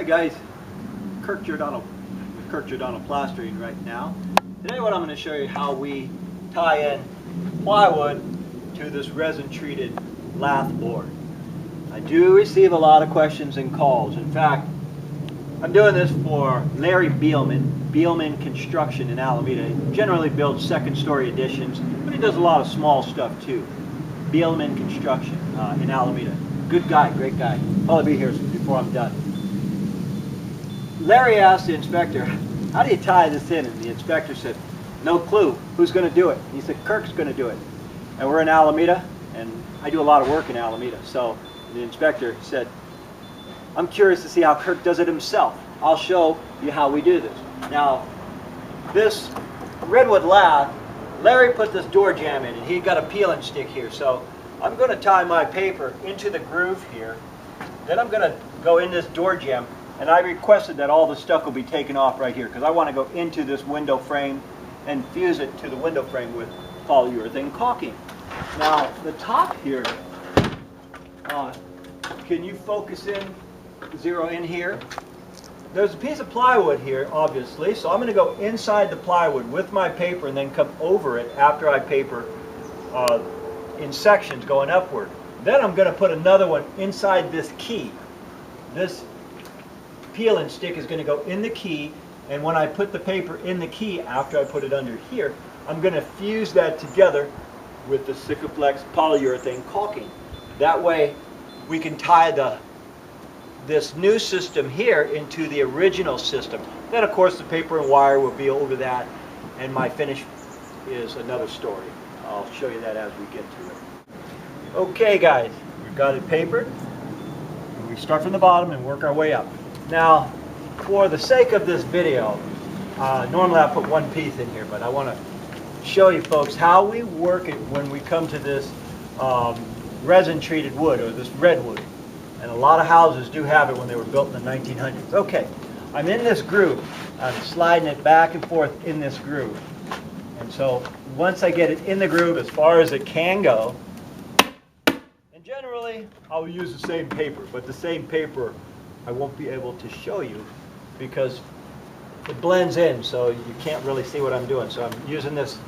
Hi guys, Kirk Giordano with Kirk Giordano Plastering right now. Today what I'm going to show you how we tie in plywood to this resin treated lath board. I do receive a lot of questions and calls. In fact, I'm doing this for Larry Beelman Construction in Alameda. He generally builds second story additions, but he does a lot of small stuff too. Beelman Construction in Alameda. Good guy, great guy. Probably be here before I'm done. Larry asked the inspector, how do you tie this in? And the inspector said, no clue. Who's going to do it? He said, Kirk's going to do it. And we're in Alameda, and I do a lot of work in Alameda. So the inspector said, I'm curious to see how Kirk does it himself. I'll show you how we do this. Now, this redwood lath, Larry put this door jamb in, and he got a peeling stick here. So I'm going to tie my paper into the groove here. Then I'm going to go in this door jamb, and I requested that all the stucco be taken off right here because I want to go into this window frame and fuse it to the window frame with polyurethane caulking. Now, the top here, can you focus in, zero in here? There's a piece of plywood here, obviously, so I'm going to go inside the plywood with my paper and then come over it after I paper in sections going upward. Then I'm going to put another one inside this key. This peeling stick is going to go in the key, and when I put the paper in the key after I put it under here, I'm going to fuse that together with the Sikaflex polyurethane caulking. That way we can tie this new system here into the original system. Then of course the paper and wire will be over that, and my finish is another story. I'll show you that as we get to it. Okay guys, we've got it papered. We start from the bottom and work our way up. Now, for the sake of this video, normally I put one piece in here, but I want to show you folks how we work it when we come to this resin treated wood, or this redwood. And a lot of houses do have it when they were built in the 1900s. Okay, I'm in this groove. I'm sliding it back and forth in this groove. And so once I get it in the groove as far as it can go, and generally I'll use the same paper, but the same paper I won't be able to show you because it blends in, so you can't really see what I'm doing. So I'm using this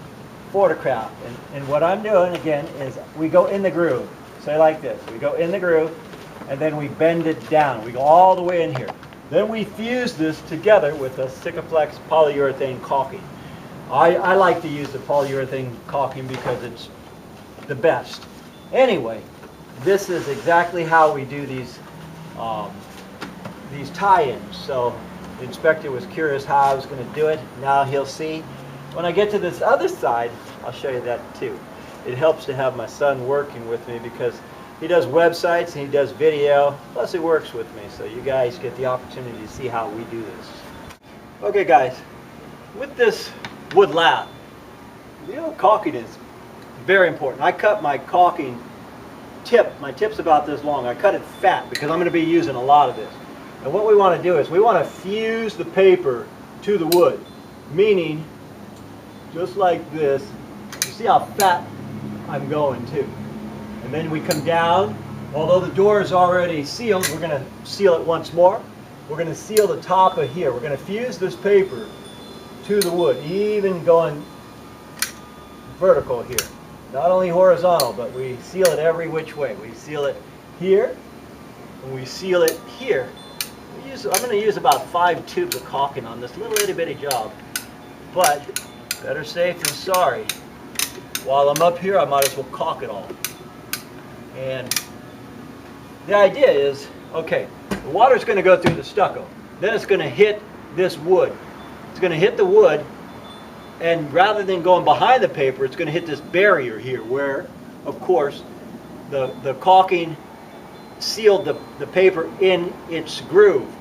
photograph, and what I'm doing again is we go in the groove. Say like this, we go in the groove and then we bend it down. We go all the way in here. Then we fuse this together with a Sikaflex polyurethane caulking. I like to use the polyurethane caulking because it's the best. Anyway, this is exactly how we do these tie-ins. So the inspector was curious how I was going to do it. Now he'll see. When I get to this other side, I'll show you that too. It helps to have my son working with me because he does websites and he does video, plus he works with me, so you guys get the opportunity to see how we do this. Okay guys, with this wood lath, caulking is very important. I cut my caulking tip, my tip's about this long, I cut it fat because I'm going to be using a lot of this. And what we want to do is we want to fuse the paper to the wood, meaning just like this. You see how fat I'm going too. And then we come down. Although the door is already sealed, we're going to seal it once more. We're going to seal the top of here. We're going to fuse this paper to the wood, even going vertical here. Not only horizontal, but we seal it every which way. We seal it here, and we seal it here. I'm going to use about 5 tubes of caulking on this little itty bitty job, but better safe than sorry. While I'm up here, I might as well caulk it all. And the idea is, okay, the water's going to go through the stucco. Then it's going to hit this wood. It's going to hit the wood, and rather than going behind the paper, it's going to hit this barrier here where, of course, the caulking sealed the paper in its groove.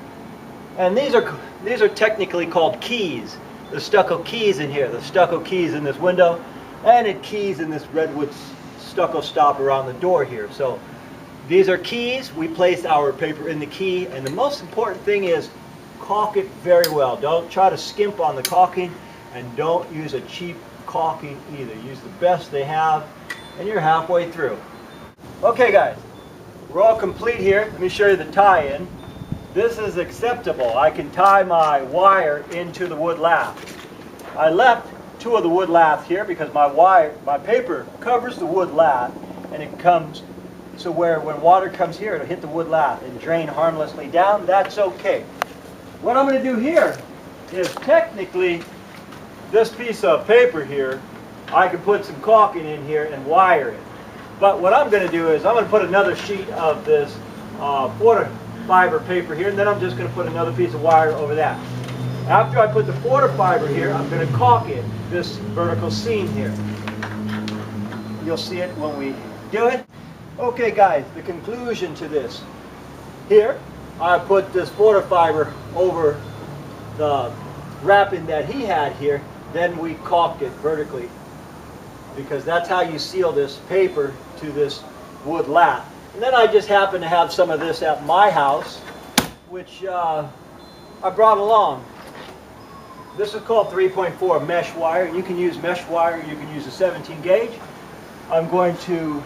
And these are technically called keys. The stucco keys in here, the stucco keys in this window, and it keys in this redwood stucco stop around the door here. So these are keys. We place our paper in the key, and the most important thing is caulk it very well. Don't try to skimp on the caulking, and don't use a cheap caulking either. Use the best they have, and you're halfway through. Okay guys, we're all complete here. Let me show you the tie-in. this is acceptable. I can tie my wire into the wood lath. I left 2 of the wood lath here because my paper covers the wood lath, and it comes so where when water comes here, it'll hit the wood lath and drain harmlessly down. That's okay. What I'm going to do here is technically this piece of paper here, I can put some caulking in here and wire it. But what I'm going to do is I'm going to put another sheet of this quarter fiber paper here, and then I'm just going to put another piece of wire over that. After I put the quarter fiber here, I'm going to caulk it, this vertical seam here. You'll see it when we do it. Okay guys, the conclusion to this. Here, I put this quarter fiber over the wrapping that he had here, then we caulked it vertically, because that's how you seal this paper to this wood lath. And then I just happen to have some of this at my house, which I brought along. This is called 3.4 mesh wire. You can use mesh wire, you can use a 17 gauge. I'm going to,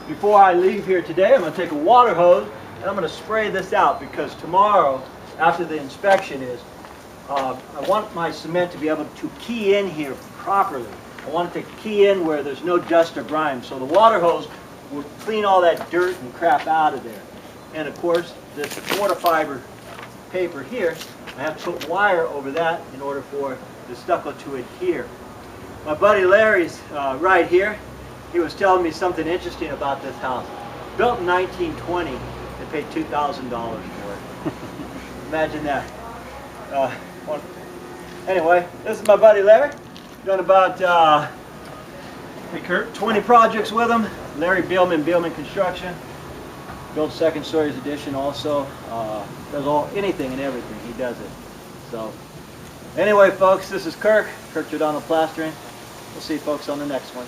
before I leave here today, I'm going to take a water hose and I'm going to spray this out, because tomorrow, after the inspection is, I want my cement to be able to key in here properly. I want it to key in where there's no dust or grime. So the water hose will clean all that dirt and crap out of there. And of course, this quarter fiber paper here, I have to put wire over that in order for the stucco to adhere. My buddy Larry's right here. He was telling me something interesting about this house. Built in 1920, they paid $2,000 for it. Imagine that. Anyway, this is my buddy Larry. Done about hey Kirk, 20 projects with him. Larry Beelman Construction. Built second stories addition also. Does anything and everything. He does it. So anyway folks, this is Kirk Giordano Plastering. We'll see you folks on the next one.